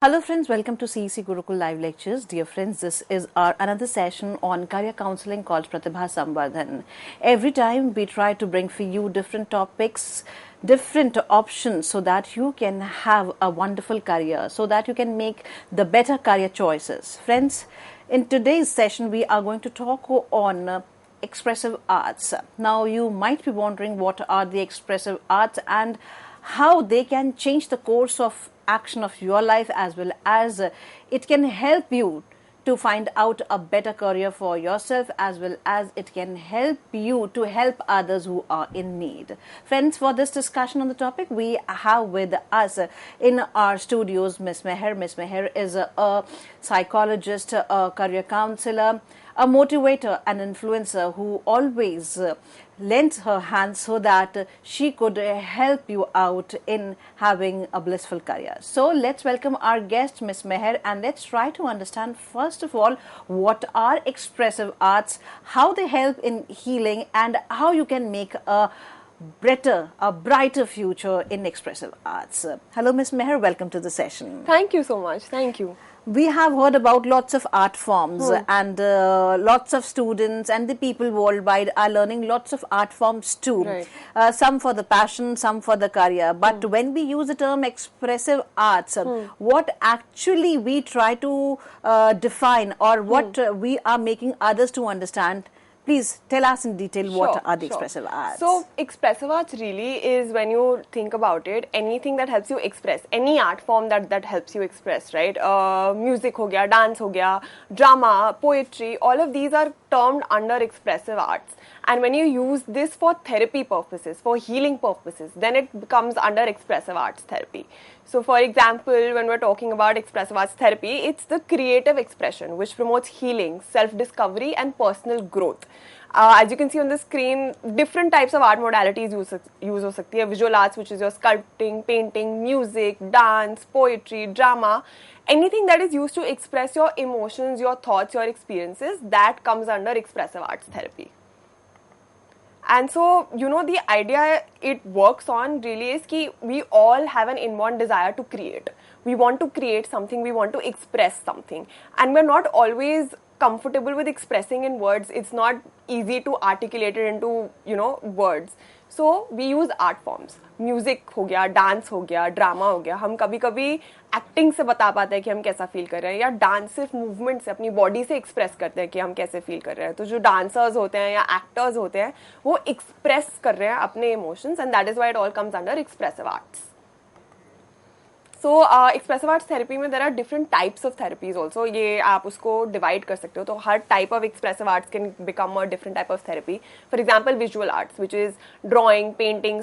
Hello friends, welcome to CEC Gurukul Live Lectures. Dear friends, this is our another session on career counseling called Pratibha Samvardhan. Every time we try to bring for you different topics, different options so that you can have a wonderful career, so that you can make the better career choices. Friends, in today's session we are going to talk on expressive arts. Now you might be wondering what are the expressive arts and how they can change the course of action of your life, as well as it can help you to find out a better career for yourself, as well as it can help you to help others who are in need. Friends, for this discussion on the topic, we have with us in our studios Miss Meher. Miss Meher is a psychologist, a career counselor, a motivator, an influencer who always lends her hand so that she could help you out in having a blissful career. So let's welcome our guest, Miss Meher, and let's try to understand first of all what are expressive arts, how they help in healing, and how you can make a brighter future in expressive arts. Hello, Miss Meher. Welcome to the session. Thank you so much. Thank you. We have heard about lots of art forms and lots of students and the people worldwide are learning lots of art forms too. Right. Some for the passion, some for the career. But when we use the term expressive arts, what actually we try to define, or what we are making others to understand, please tell us in detail what are the expressive arts. So, expressive arts really is, when you think about it, anything that helps you express, any art form that helps you express, right? Music ho gaya, dance ho gaya, drama, poetry, all of these are termed under expressive arts. And when you use this for therapy purposes, for healing purposes, then it becomes under expressive arts therapy. So, for example, when we're talking about expressive arts therapy, it's the creative expression which promotes healing, self-discovery and personal growth. As you can see on the screen, different types of art modalities use ho sakti hai. Visual arts, which is your sculpting, painting, music, dance, poetry, drama. Anything that is used to express your emotions, your thoughts, your experiences, that comes under expressive arts therapy. And so, the idea it works on really is that we all have an inborn desire to create. We want to create something, we want to express something. And we're not always comfortable with expressing in words. It's not easy to articulate it into, words. So, we use art forms. Music हो गया, dance हो गया, drama हो गया. हम कभी-कभी acting से बता पाते हैं कि हम कैसा फील कर रहे हैं, या डांस सिर्फ मूवमेंट से, अपनी बॉडी से एक्सप्रेस करते हैं कि हम कैसे फील कर रहे हैं. तो जो डांसर्स होते हैं या एक्टर्स होते हैं, वो एक्सप्रेस कर रहे हैं अपने emotions, and that is why it all comes under expressive arts. So, expressive arts therapy में there are different types of therapies also. ये आप उसको divide कर सकते हो. तो हर type of expressive arts can become a different type of therapy. For example, visual arts, which is drawing, painting,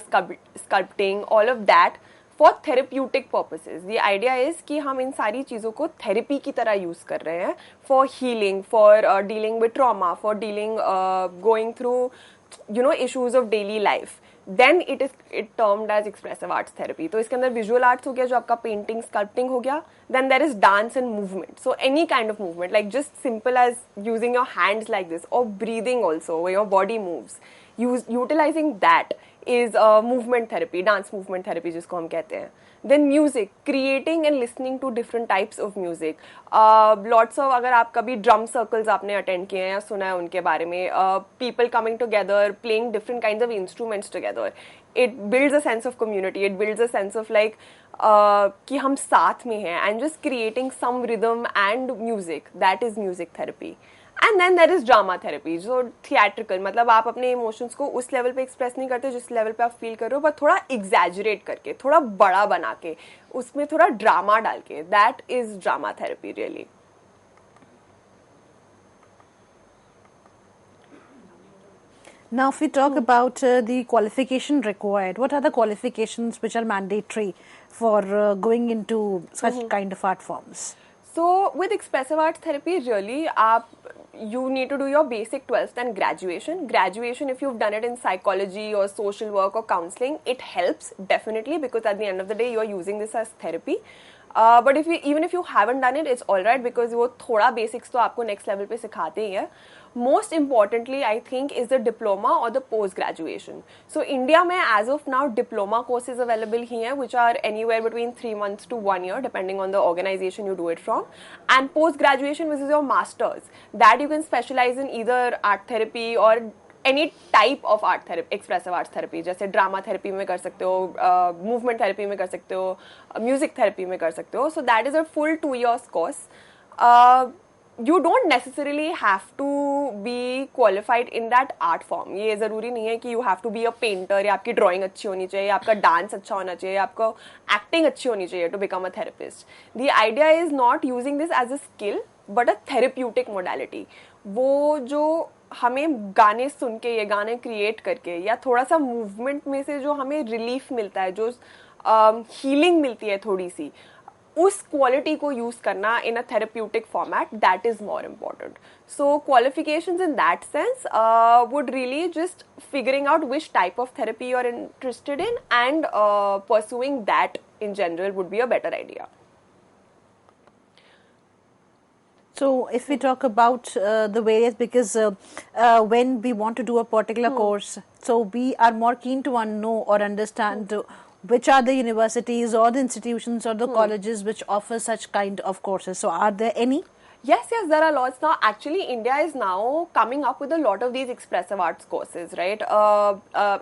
sculpting, all of that for therapeutic purposes. The idea is कि हम इन सारी चीज़ों को therapy की तरह use कर रहे हैं for healing, for dealing with trauma, for dealing, going through, issues of daily life. Then it termed as expressive arts therapy. तो इसके अंदर visual arts हो गया, जो आपका painting, sculpting हो गया. Then there is dance and movement. So any kind of movement, like just simple as using your hands like this, or breathing also, where your body moves. Utilizing that is movement therapy, dance movement therapy जिसको हम कहते हैं. Then music, creating and listening to different types of music. Lots of, अगर आप कभी drum circles आपने attend किए हैं या सुना है उनके बारे में, people coming together, playing different kinds of instruments together. It builds a sense of community. It builds a sense of like कि हम साथ में हैं, and just creating some rhythm and music. That is music therapy. And then there is drama therapy, जो theatrical, मतलब आप अपने emotions को उस level पे express नहीं करते जिस level पे आप feel कर रहे हो, पर थोड़ा exaggerate करके, थोड़ा बड़ा बना के, उसमें थोड़ा drama डाल के. That is drama therapy really. Now, if we talk about the qualification required, what are the qualifications which are mandatory for going into such kind of art forms? So, with expressive arts therapy, really, you need to do your basic 12th and graduation. Graduation, if you've done it in psychology or social work or counseling, it helps definitely, because at the end of the day, you are using this as therapy. But even if you haven't done it, it's all right, because वो थोड़ा basics तो आपको next level पे सिखाते ही हैं. Most importantly, I think, is the diploma or the post graduation. So India में as of now diploma courses available ही हैं, which are anywhere between 3 months to 1 year, depending on the organization you do it from. And post graduation, which is your masters, that you can specialize in either art therapy or any type of art therapy, expressive art therapy, जैसे drama therapy में कर सकते हो, movement therapy में कर सकते हो, music therapy में कर सकते हो. So that is a full 2 years course. You don't necessarily have to be qualified in that art form. ये ज़रूरी नहीं है कि you have to be a painter, या आपकी ड्राइंग अच्छी होनी चाहिए, आपका डांस अच्छा होना चाहिए, आपको एक्टिंग अच्छी होनी चाहिए to become a therapist. The idea is not using this as a skill but a therapeutic modality. वो जो हमें गाने सुन के, ये गाने क्रिएट करके, या थोड़ा सा मूवमेंट में से जो हमें रिलीफ मिलता है, जो हीलिंग मिलती है थोड़ी सी, उस क्वालिटी को यूज करना in a therapeutic format, that is more important. So qualifications in that sense would really just figuring out which type of therapy you are interested in, and pursuing that in general would be a better idea. So if we talk about the various, because when we want to do a particular course, so we are more keen to know or understand which are the universities or the institutions or the colleges which offer such kind of courses. So are there any? Yes, there are lots now. Actually, India is now coming up with a lot of these expressive arts courses, right?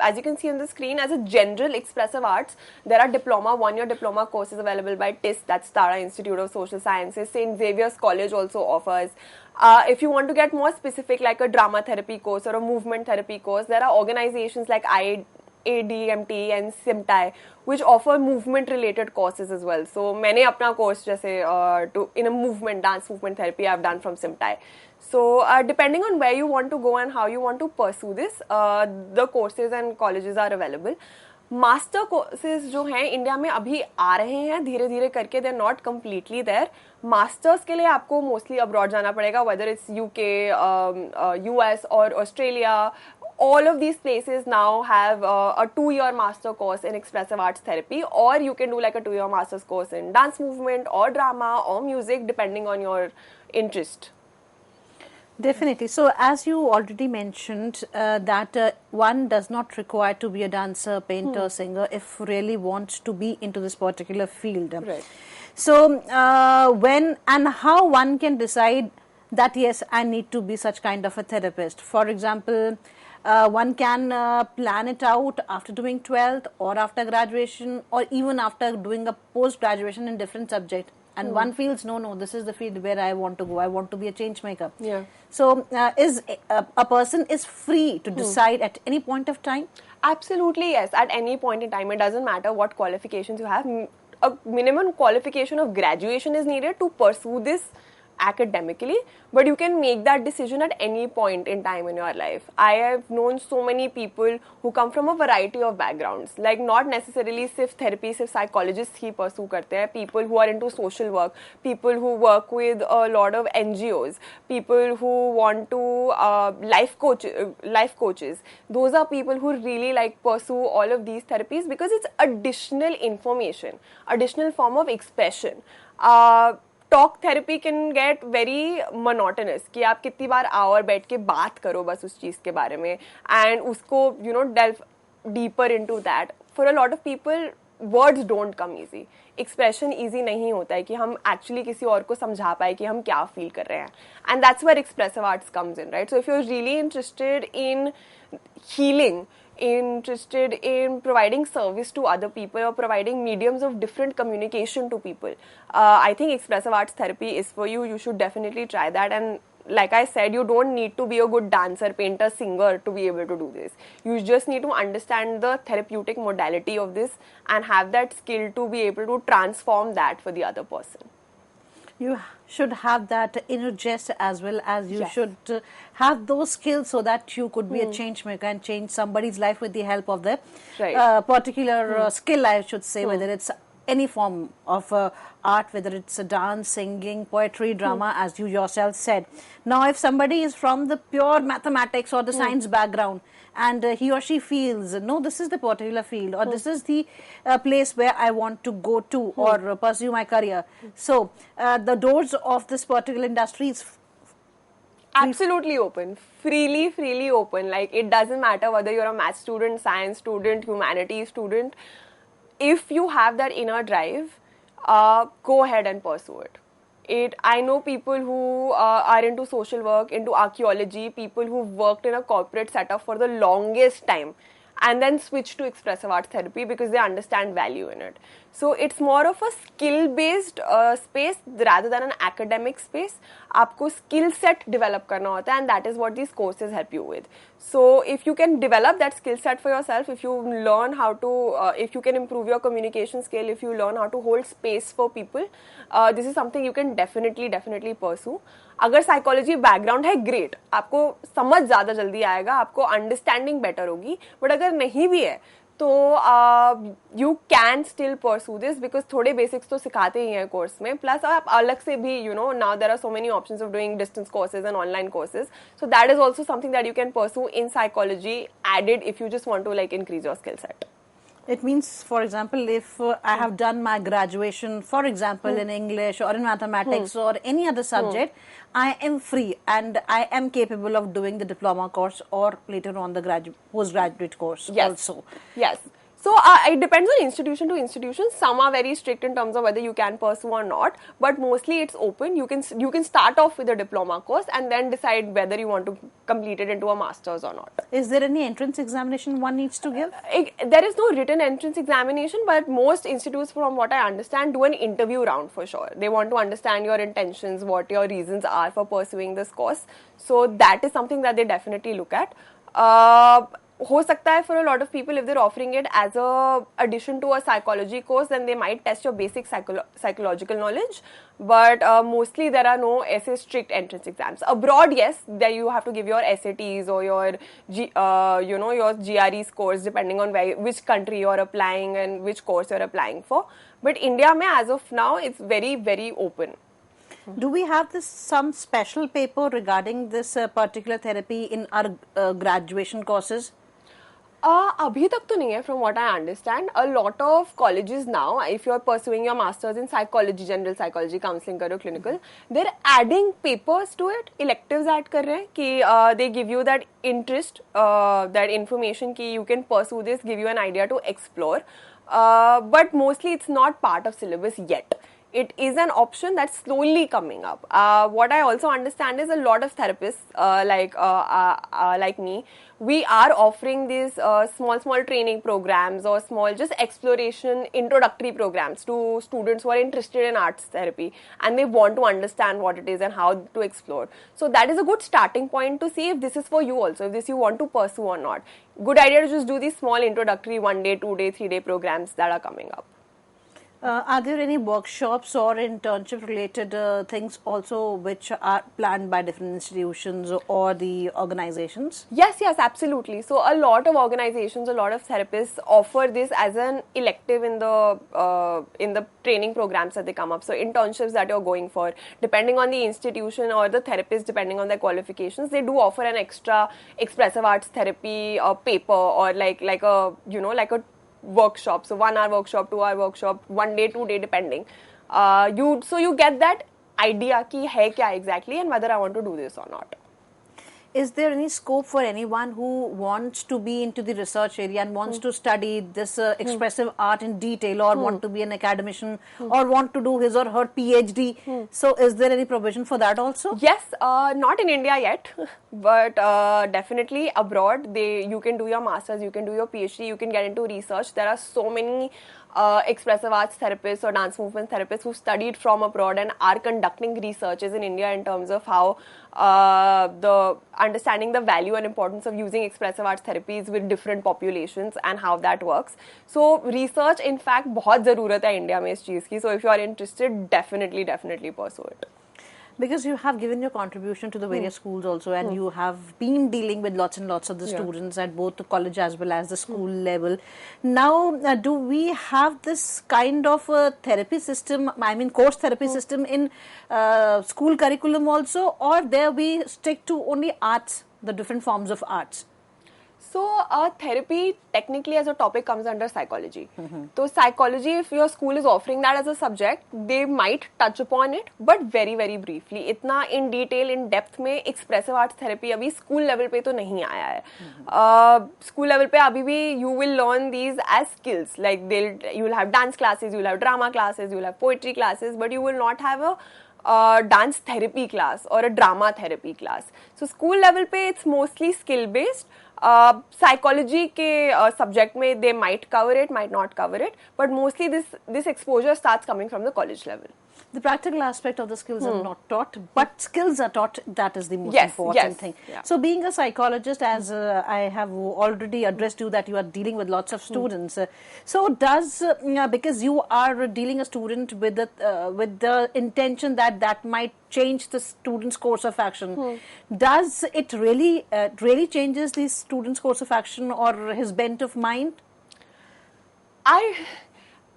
As you can see on the screen, as a general expressive arts, there are diploma, 1-year diploma courses available by TIS, that's Tara Institute of Social Sciences. St. Xavier's College also offers. If you want to get more specific, like a drama therapy course or a movement therapy course, there are organizations like ADMT and SIMTAI, which offer movement related courses as well. So मैंने अपना course जैसे in a movement, dance movement therapy I've done from SIMTAI. So depending on where you want to go and how you want to pursue this, the courses and colleges are available. Master courses जो हैं India में अभी आ रहे हैं धीरे धीरे करके, they are not completely there. Masters के लिए आपको मोस्टली अब्रॉड जाना पड़ेगा, वेदर इट्स UK, US और Australia. All of these places now have a 2-year master course in expressive arts therapy, or you can do like a 2-year master's course in dance movement or drama or music, depending on your interest. Definitely. So as you already mentioned that one does not require to be a dancer, painter, singer if really wants to be into this particular field. Right. So when and how one can decide that yes, I need to be such kind of a therapist. For example, one can plan it out after doing 12th or after graduation or even after doing a post graduation in different subject, and one feels no, this is the field where I want to go, I want to be a change maker. Yeah. So is a person is free to decide at any point of time? Absolutely, yes, at any point in time. It doesn't matter what qualifications you have. A minimum qualification of graduation is needed to pursue this academically, but you can make that decision at any point in time in your life. I have known so many people who come from a variety of backgrounds, like not necessarily सिर्फ therapy, सिर्फ psychologists ही pursue करते हैं. People who are into social work, people who work with a lot of NGOs, people who want to life coaches. Those are people who really like pursue all of these therapies because it's additional information, additional form of expression. Talk therapy can get very monotonous, कि आप कितनी बार आओ और बैठ के बात करो बस उस चीज़ के बारे में, एंड उसको delve deeper into that. For a lot of people words don't come easy. Expression easy नहीं होता है कि हम एक्चुअली किसी और को समझा पाए कि हम क्या फील कर रहे हैं, and that's where expressive arts comes in, right. So if you are really interested in healing, interested in providing service to other people or providing mediums of different communication to people, I think expressive arts therapy is for you. You should definitely try that. And like I said, you don't need to be a good dancer, painter, singer to be able to do this. You just need to understand the therapeutic modality of this and have that skill to be able to transform that for the other person. You should have that inner gist as well as you should have those skills so that you could be a change maker and change somebody's life with the help of the particular skill, I should say, whether it's any form of art, whether it's a dance, singing, poetry, drama, as you yourself said. Now, if somebody is from the pure mathematics or the science background, and he or she feels, no, this is the particular field, or this is the place where I want to go to or pursue my career. So, the doors of this particular industry is absolutely open, freely open. Like, it doesn't matter whether you're a math student, science student, humanities student. If you have that inner drive, go ahead and pursue it. I know people who are into social work, into archaeology, people who've worked in a corporate setup for the longest time and then switch to expressive art therapy because they understand value in it. So it's more of a skill-based space rather than an academic space. आपको skill set develop करना होता है, and that is what these courses help you with. So if you can develop that skill set for yourself, if you learn how to, if you can improve your communication skill, if you learn how to hold space for people, this is something you can definitely pursue. अगर psychology background है, great, आपको समझ ज़्यादा जल्दी आएगा, आपको understanding better होगी. But अगर नहीं भी है तो you can still pursue this because थोड़े बेसिक्स तो सिखाते ही हैं कोर्स में. प्लस आप अलग से भी now there are so many options of doing distance courses and online courses. So that is also something that you can pursue in psychology added if you just want to like increase your skill set. It means, for example, if I have done my graduation, for example, in English or in mathematics or any other subject, I am free and I am capable of doing the diploma course or later on the postgraduate course also. Yes. So it depends on institution to institution. Some are very strict in terms of whether you can pursue or not, but mostly it's open. You can start off with a diploma course and then decide whether you want to complete it into a master's or not. Is there any entrance examination one needs to give? There is no written entrance examination, but most institutes, from what I understand, do an interview round for sure. They want to understand your intentions, what your reasons are for pursuing this course. So that is something that they definitely look at. हो सकता है for a lot of people, if they're offering it as a addition to a psychology course, then they might test your basic psychological knowledge. But mostly there are no essay strict entrance exams. Abroad, yes, there you have to give your SATs or your your GRE scores depending on which country you're applying and which course you're applying for. But India mein, as of now, it's very open. Do we have some special paper regarding this particular therapy in our graduation courses? अभी तक तो नहीं है. From what I understand, a lot of colleges now, if you're pursuing your masters in psychology, general psychology, counseling करो, clinical, they're adding papers to it, electives add कर रहे हैं कि they give you that interest, that information कि you can pursue this, give you an idea to explore, but mostly it's not part of syllabus yet. It is an option that's slowly coming up. What I also understand is a lot of therapists like me, we are offering these small training programs or small just exploration introductory programs to students who are interested in arts therapy and they want to understand what it is and how to explore. So that is a good starting point to see if this is for you also, if this you want to pursue or not. Good idea to just do these small introductory 1 day, 2 day, 3 day programs that are coming up. Are there any workshops or internship related things also which are planned by different institutions or the organizations? Yes, absolutely. So a lot of organizations, a lot of therapists offer this as an elective in the training programs that they come up. So internships that you're going for, depending on the institution or the therapist, depending on their qualifications, they do offer an extra expressive arts therapy paper or like a workshop. So 1 hour workshop, 2 hour workshop, 1 day, 2 day, depending. You get that idea ki hai kya exactly and whether I want to do this or not. Is there any scope for anyone who wants to be into the research area and wants to study this expressive art in detail or want to be an academician or want to do his or her PhD? So is there any provision for that also? Yes, not in India yet, but definitely abroad you can do your masters, you can do your PhD, you can get into research. There are so many expressive arts therapists or dance movement therapists who studied from abroad and are conducting researches in India in terms of how the understanding the value and importance of using expressive arts therapies with different populations and how that works. So research in fact बहुत ज़रूरत है India में इस चीज़ की. So if you are interested, definitely pursue it. Because you have given your contribution to the various schools also, and you have been dealing with lots and lots of the students at both the college as well as the school level. Now, do we have this kind of a therapy system, I mean course therapy system in school curriculum also, or there we stick to only arts, the different forms of arts? So, therapy technically as a topic comes under psychology. So, psychology, if your school is offering that as a subject, they might touch upon it, but very, very briefly. Itna in detail, in depth में expressive arts therapy अभी school level पे तो नहीं आया है. School level पे अभी भी you will learn these as skills. Like you will have dance classes, you will have drama classes, you will have poetry classes, but you will not have a dance therapy class or a drama therapy class. So, school level पे it's mostly skill based. Psychology के subject में they might cover it, might not cover it, but mostly this exposure starts coming from the college level. The practical aspect of the skills are not taught, but skills are taught. That is the most important thing. Yeah. So, being a psychologist, as I have already addressed you, that you are dealing with lots of students. So, does because you are dealing a student with the intention that might change the student's course of action, does it really changes the student's course of action or his bent of mind?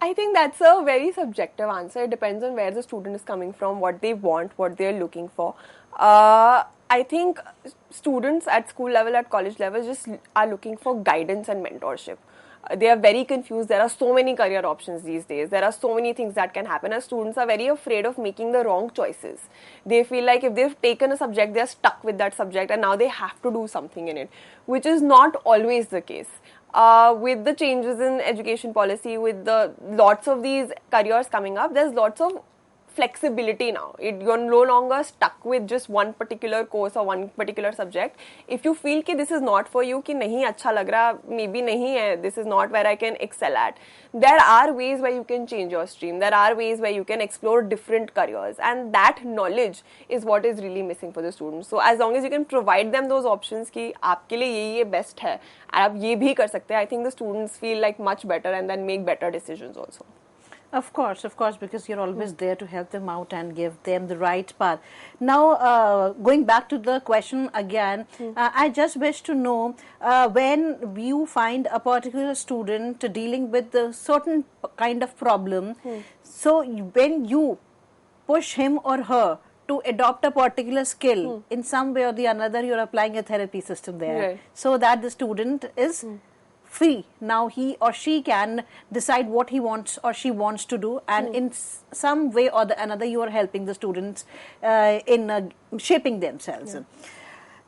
I think that's a very subjective answer. It depends on where the student is coming from, what they want, what they're looking for. I think students at school level, at college level, just are looking for guidance and mentorship. They are very confused. There are so many career options these days. There are so many things that can happen. And students are very afraid of making the wrong choices. They feel like if they've taken a subject, they're stuck with that subject and now they have to do something in it, which is not always the case. With the changes in education policy, with the lots of these careers coming up, there's lots of flexibility now. You're no longer stuck with just one particular course or one particular subject. If you feel कि this is not for you, कि नहीं अच्छा लग रहा, maybe नहीं है, this is not where I can excel at, there are ways where you can change your stream. There are ways where you can explore different careers, and that knowledge is what is really missing for the students. So as long as you can provide them those options कि आपके लिए ये best है, आप ये भी कर सकते हैं, I think the students feel like much better and then make better decisions also. Of course, because you're always there to help them out and give them the right path. Now, going back to the question again, I just wish to know when you find a particular student dealing with a certain kind of problem, so when you push him or her to adopt a particular skill, in some way or the another, you're applying a therapy system there, so that the student is free. Now he or she can decide what he wants or she wants to do, and in some way or the another you are helping the students in shaping themselves.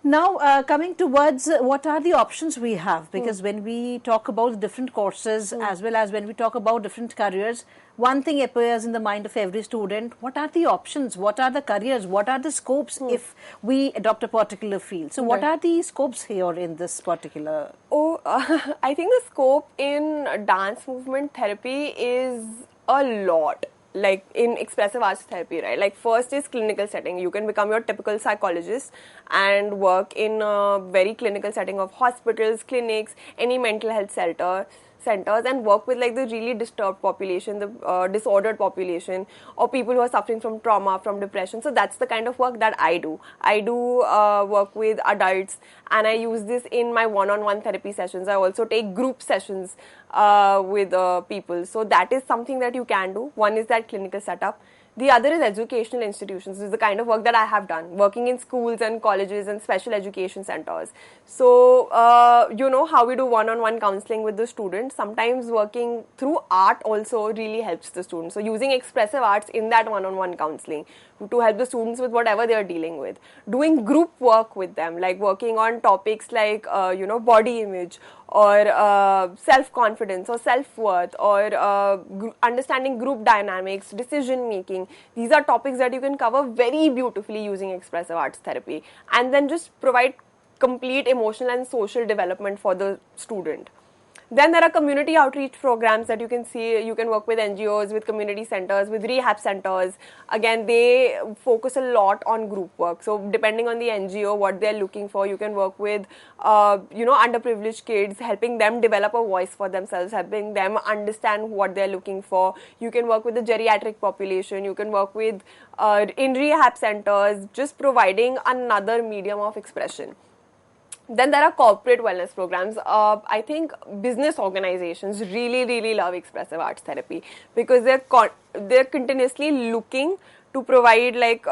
Now, coming towards what are the options we have, because when we talk about different courses as well as when we talk about different careers, one thing appears in the mind of every student: what are the options, what are the careers, what are the scopes if we adopt a particular field? So what are the scopes here in this particular? I think the scope in dance movement therapy is a lot. Like in expressive arts therapy, right? Like first is clinical setting. You can become your typical psychologist and work in a very clinical setting of hospitals, clinics, any mental health centers, and work with like the really disturbed population, the disordered population, or people who are suffering from trauma, from depression. So that's the kind of work that I do. I do work with adults, and I use this in my one-on-one therapy sessions. I also take group sessions with people. So that is something that you can do. One is that clinical setup. The other is educational institutions. This is the kind of work that I have done, working in schools and colleges and special education centers. So, you know how we do one-on-one counseling with the students. Sometimes working through art also really helps the students. So, using expressive arts in that one-on-one counseling to help the students with whatever they are dealing with. Doing group work with them, like working on topics like, you know, body image, or self-confidence or self-worth, or understanding group dynamics, decision-making. These are topics that you can cover very beautifully using expressive arts therapy, and then just provide complete emotional and social development for the student. Then there are community outreach programs that you can see. You can work with NGOs, with community centers, with rehab centers. Again, they focus a lot on group work. So depending on the NGO, what they're looking for, you can work with, underprivileged kids, helping them develop a voice for themselves, helping them understand what they're looking for. You can work with the geriatric population. You can work with in rehab centers, just providing another medium of expression. Then there are corporate wellness programs. I think business organizations really love expressive arts therapy because they're continuously looking to provide like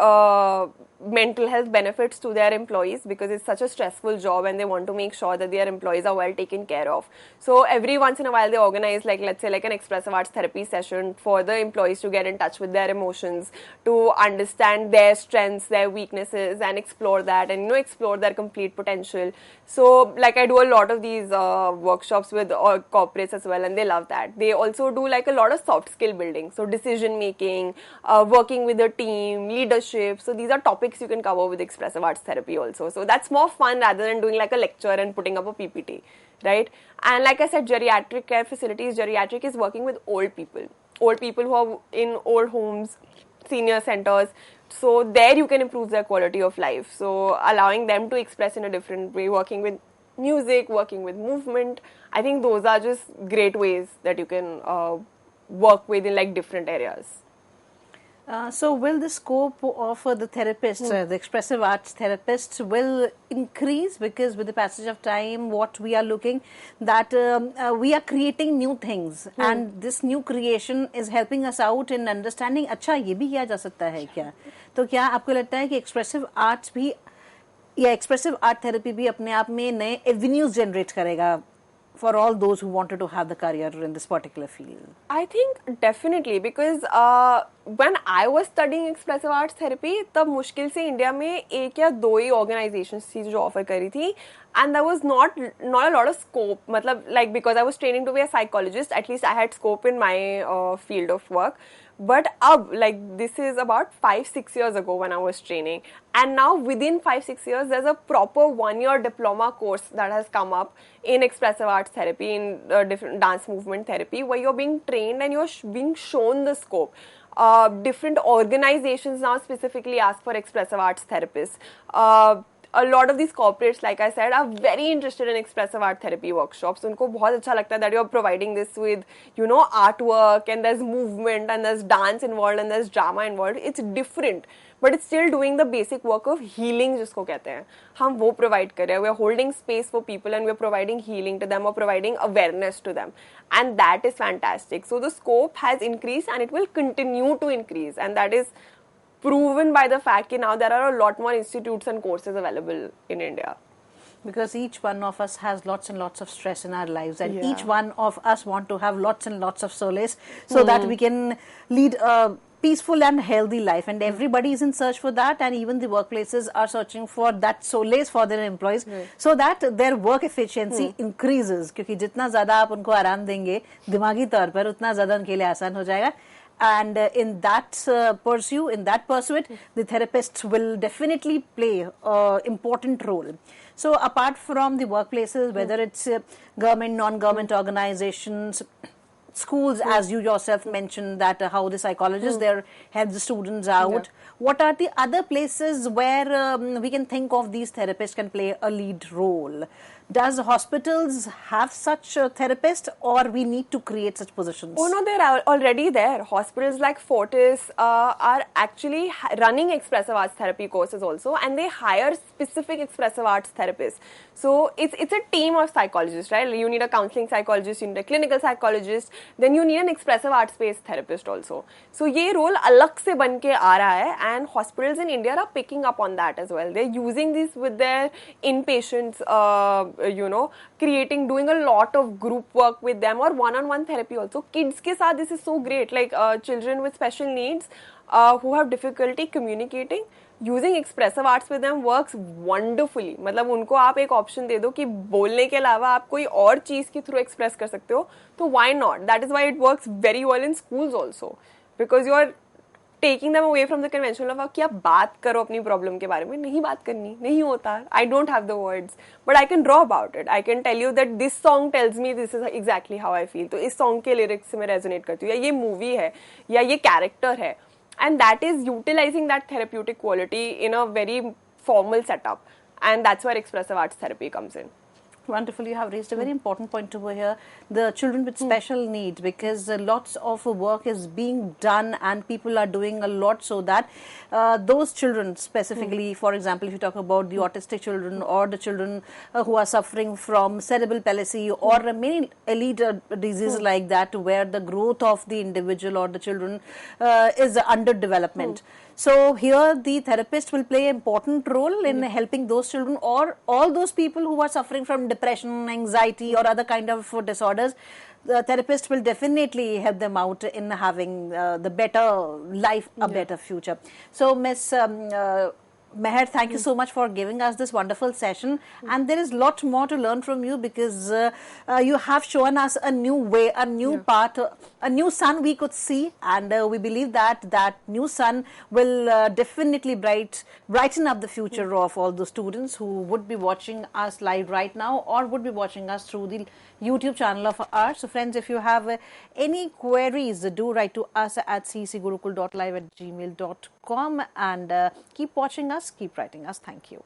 mental health benefits to their employees, because it's such a stressful job and they want to make sure that their employees are well taken care of. So every once in a while they organize, like, let's say, like an expressive arts therapy session for the employees to get in touch with their emotions, to understand their strengths, their weaknesses, and explore that, and explore their complete potential. So like I do a lot of these workshops with corporates as well, and they love that. They also do like a lot of soft skill building, so decision making, working with a team, leadership. So these are topics you can cover with expressive arts therapy also. So that's more fun rather than doing like a lecture and putting up a PPT, right? And like I said, geriatric care facilities. Geriatric is working with old people who are in old homes, senior centers. So there you can improve their quality of life. So allowing them to express in a different way, working with music, working with movement. I think those are just great ways that you can work with in like different areas. So will the scope of the therapists, the expressive arts therapists, will increase, because with the passage of time, what we are looking that we are creating new things, and this new creation is helping us out in understanding, अच्छा ये भी किया जा सकता है क्या? तो क्या आपको लगता है कि एक्सप्रेसिव आर्ट्स भी या एक्सप्रेसिव आर्ट थेरेपी भी अपने आप में नए एवेन्यूज जनरेट करेगा for all those who wanted to have the career in this particular field? I think definitely, because when I was studying expressive arts therapy, तब मुश्किल से इंडिया में एक या दो ही organizations थी जो ऑफर करी थी, and there was not a lot of scope. मतलब like, because I was training to be a psychologist, at least I had scope in my field of work. But like, this is about 5-6 years ago when I was training, and now within 5-6 years there's a proper 1-year diploma course that has come up in expressive arts therapy, in different dance movement therapy, where you're being trained and you're being shown the scope. Different organizations now specifically ask for expressive arts therapists. A lot of these corporates, like I said, are very interested in expressive art therapy workshops. उनको बहुत अच्छा लगता है that you're providing this with, artwork, and there's movement, and there's dance involved, and there's drama involved. It's different, but it's still doing the basic work of healing, जिसको कहते हैं. हम वो provide कर रहे हैं. We're holding space for people, and we're providing healing to them, or providing awareness to them, and that is fantastic. So the scope has increased, and it will continue to increase, and that is proven by the fact that now there are a lot more institutes and courses available in India. Because each one of us has lots and lots of stress in our lives, and each one of us want to have lots and lots of solace so that we can lead a peaceful and healthy life, and everybody is in search for that, and even the workplaces are searching for that solace for their employees, so that their work efficiency increases. क्योंकि जितना ज़्यादा आप उनको आराम देंगे दिमागी तौर पर, उतना ज़्यादा उनके लिए आसान हो जाएगा. And in that pursuit, the therapists will definitely play an important role. So apart from the workplaces, whether it's government, non-government organizations, schools, as you yourself mentioned, that how the psychologists there help the students out. What are the other places where we can think of these therapists can play a lead role? Does hospitals have such therapists, or we need to create such positions? Oh no, they're already there. Hospitals like Fortis are actually running expressive arts therapy courses also, and they hire specific expressive arts therapists. So it's a team of psychologists, right? You need a counseling psychologist, you need a clinical psychologist, then you need an expressive arts based therapist also. So ये role अलग से बन के आ रहा है, and hospitals in India are picking up on that as well. They're using this with their inpatients, doing a lot of group work with them, or one-on-one therapy also. Kids के साथ this is so great, like children with special needs who have difficulty communicating. Using expressive arts with them works wonderfully. मतलब उनको आप एक option दे दो कि बोलने के अलावा आप कोई और चीज़ के through express कर सकते हो, तो why not? That is why it works very well in schools also, because you're taking them away from the conventional of कि आप बात करो अपनी problem के बारे में, नहीं बात करनी, नहीं होता. I don't have the words, but I can draw about it. I can tell you that this song tells me this is exactly how I feel. तो इस song के lyrics से मैं resonate करती हूँ, या ये movie है, या ये character है, and that is utilizing that therapeutic quality in a very formal setup, and that's where expressive arts therapy comes in. Wonderful. You have raised a very important point over here, the children with special needs, because lots of work is being done and people are doing a lot so that those children specifically, for example, if you talk about the autistic children or the children who are suffering from cerebral palsy or many elite diseases like that, where the growth of the individual or the children is under development. So here the therapist will play an important role in helping those children or all those people who are suffering from depression, anxiety or other kind of disorders. The therapist will definitely help them out in having the better life, a better future. So Miss Meher, thank you so much for giving us this wonderful session, and there is a lot more to learn from you, because you have shown us a new way, a new path, a new sun we could see, and we believe that that new sun will definitely brighten up the future of all the students who would be watching us live right now or would be watching us through the YouTube channel of ours. So friends, if you have any queries, do write to us at cecgurukul.live@gmail.com, and keep watching us, keep writing us. Thank you.